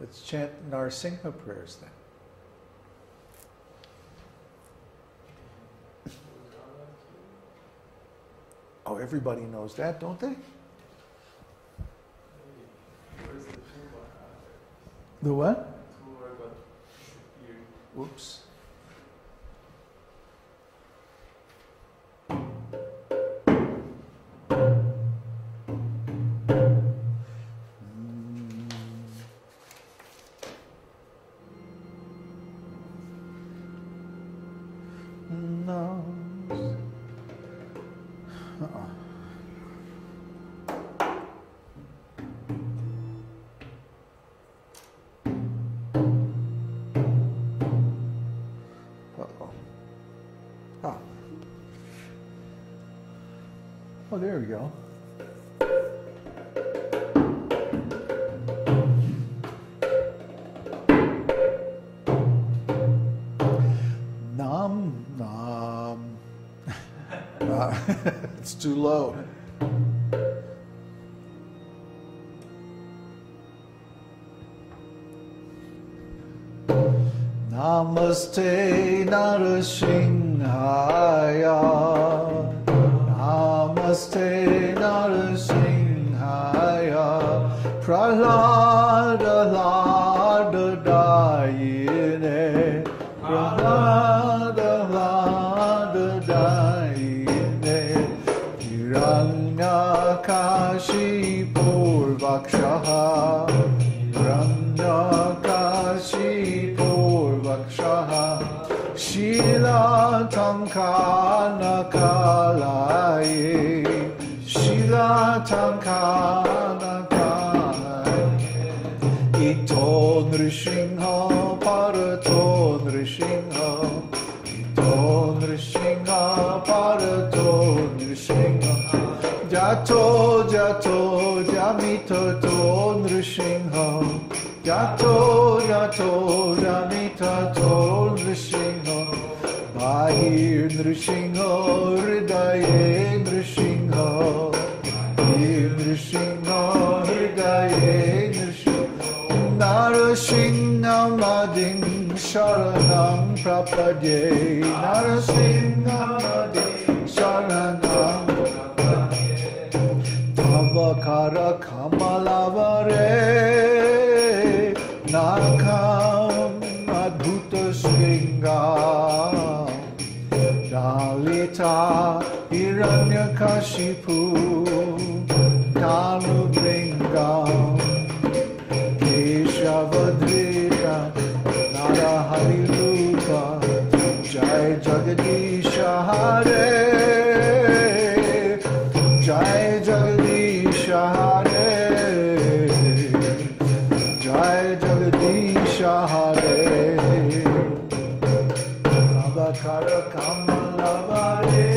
Let's chant Narasimha prayers then. Oh, everybody knows that, don't they? The what? Whoops. No. Oh, there we go. Nam, nam. It's too low. Namaste Narasimhaya. Namaste Narasimhaya. Prahlada Lada Dayine. Prahlada Lada Dayine. Hiranyakashipur Vakshaha. Hiranyakashipur Vakshaha. Shila Tankana Kalaye. Shila Tankana Kalaye. Ito Nrishingha Parato Nrishingha. Ito Nrishingha Parato Nrishingha. Jato Jato Jamito To Nrishingha. Jato Jato Jamito To Nrishingha. Bahir Nrishingha Hridaye Nrishingha. Bahir Nrishingha Hridaye Nrishingha. Narasimhamadin Sharanam Prapadye. Narasimhamadin Sharanam Prapadye. Tavakara Kamalavare. Nakam Adbhuta Sringam. Dalita Hiranyakashipu. Tanubringam. Keshavadrita Narahari Rupa. Jai Jagadisha Hare. Jai Jagadisha Hare. Jai Jagadisha Hare. Navakara Kamalavare.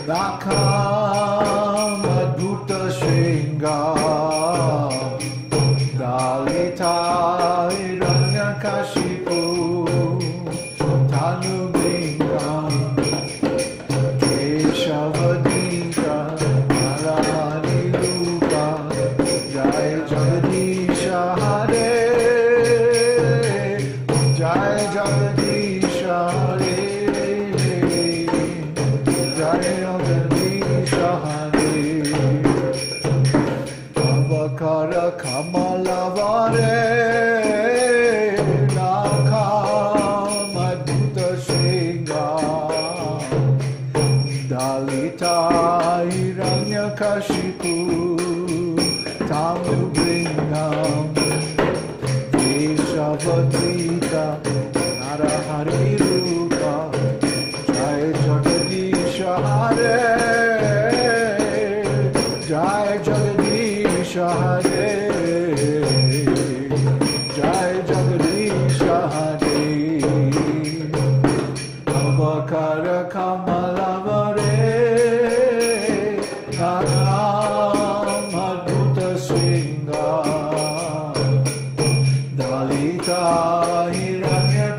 Nakam Adbhuta Sringam. Dalita Hiranyakashipu. Tanubringam. Keshavadita Narahari Rupa. Jai Jagadisha Hare. Jai Jagadisha Hare. Jai Jagadisha Hare. Avakara Kamalavare. Nakam Adbhuta Sringam. Dalita Hiranyakashipu. Tanubringam. Keshavadrita Narahari Rupa. Jai Jagadisha Hare. Jai Jagadisha Hare. Jai Jagadisha Hare. Avakara Kamalavare. Nakam Adbhuta Sringam. Dalita Hiranyakashipu.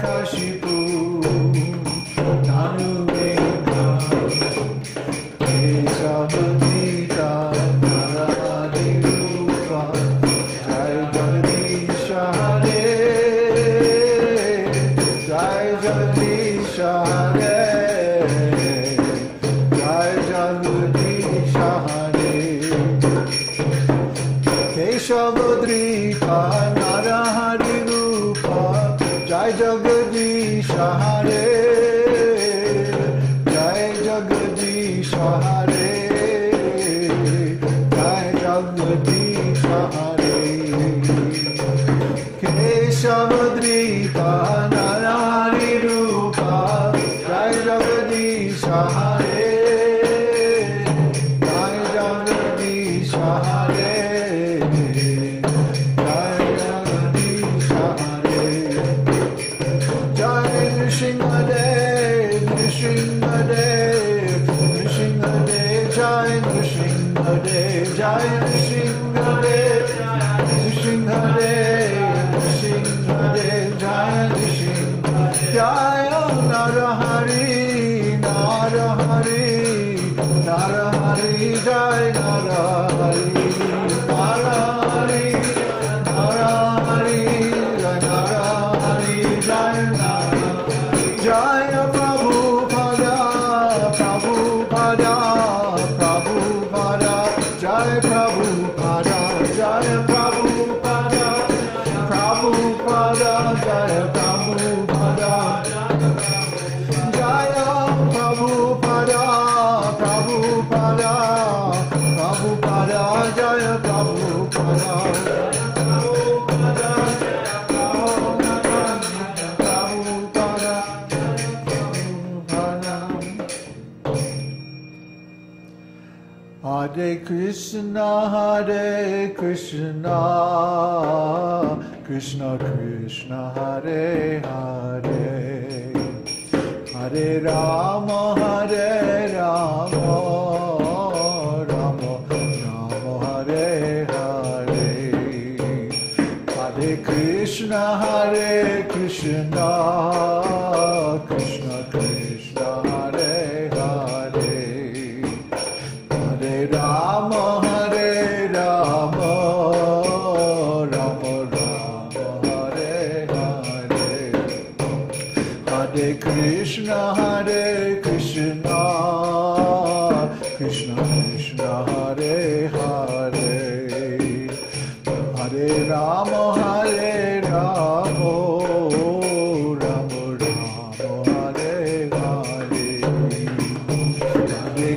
Keshavadrita Narahari Rupa Jai Jagadisha Hare Jai Jagadisha Hare Jai Jagadisha Hare Keshavadrita Narahari Rupa Jai Jagadisha Hare Jai Jagadisha Hare Jai Jagadisha Hare Jai Nrsimhadev Nrsimhadev Nrsimhadev Jai Nrsimhadev Jai Nrsimhadev Nrsimhadev Nrsimhadev Jai Nrsimhadev Jai Narahari Narahari Narahari Jai Narahari Narahari Narahari Narahari Jai Narahari Jaya Prabhupada Prabhupada Prabhupada Jai Prabhupada Jaya Prabhupada Prabhupada Jaya Prabhupada Jaya Prabhupada Prabhupada Prabhupada Jaya Prabhupada Hare Krishna Krishna Krishna Hare Hare Hare Rama Rama Rama Hare Hare Hare Krishna Krishna Krishna Hare Hare Hare Rama Rama Rama Hare Hare Hare Krishna Krishna Krishna Hare Hare Hare Rama Rama Rama Hare Hare Hare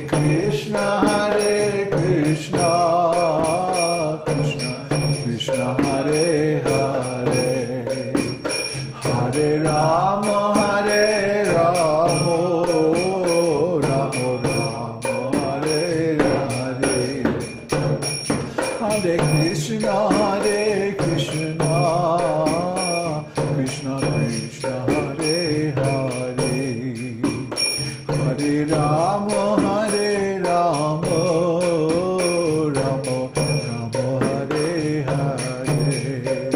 Krishna Krishna Krishna Hare Hare Hare Rama Rama Rama Hare Hare Hare Krishna Krishna Krishna Hare Hare Hare Rama Rama Rama Hare Hare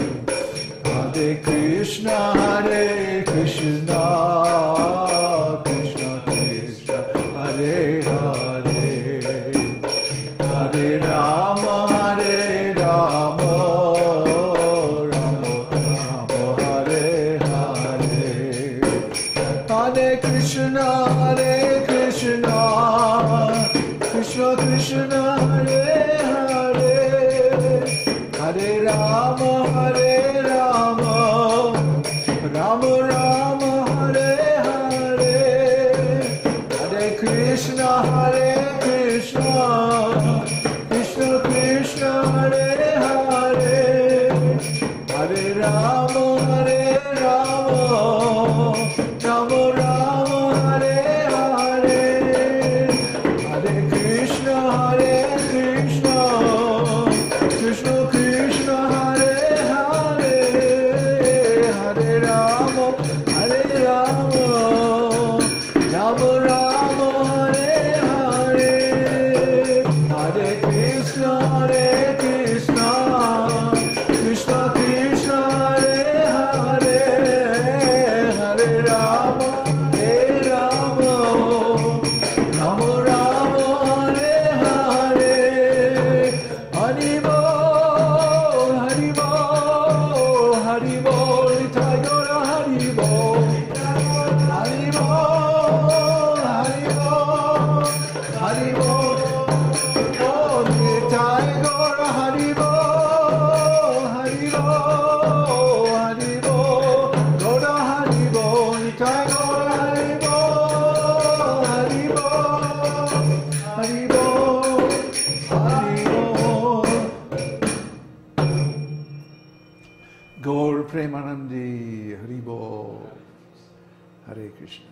Hare Krishna Krishna Krishna Hare Hare Hare Rama Rama Rama Hare Hare Hare Krishna Krishna Krishna Hare Hare Hare Rama Rama Rama Rama Hare Hare Hare Krishna Krishna Krishna Hare Hare Hare Rama Rama Rama Rama Hare Hare Hare Krishna Krishna Krishna Hare Hare Hare Rama Rama Rama Hare Hare Hare Krishna Krishna Krishna Hare Hare Hare Rama Rama Rama Hare Hare Hari Bol Hari Bol Hari Bol Nitai Gaura Hari Bol Hari Bol Hari Bol Hari Bol Oh Nitai Gaura Hari Bol Nitai Gaur Hari Bol, Hari Bol, Hari Bol. Gaur Premanandi, Hari Bol, Hare Krishna.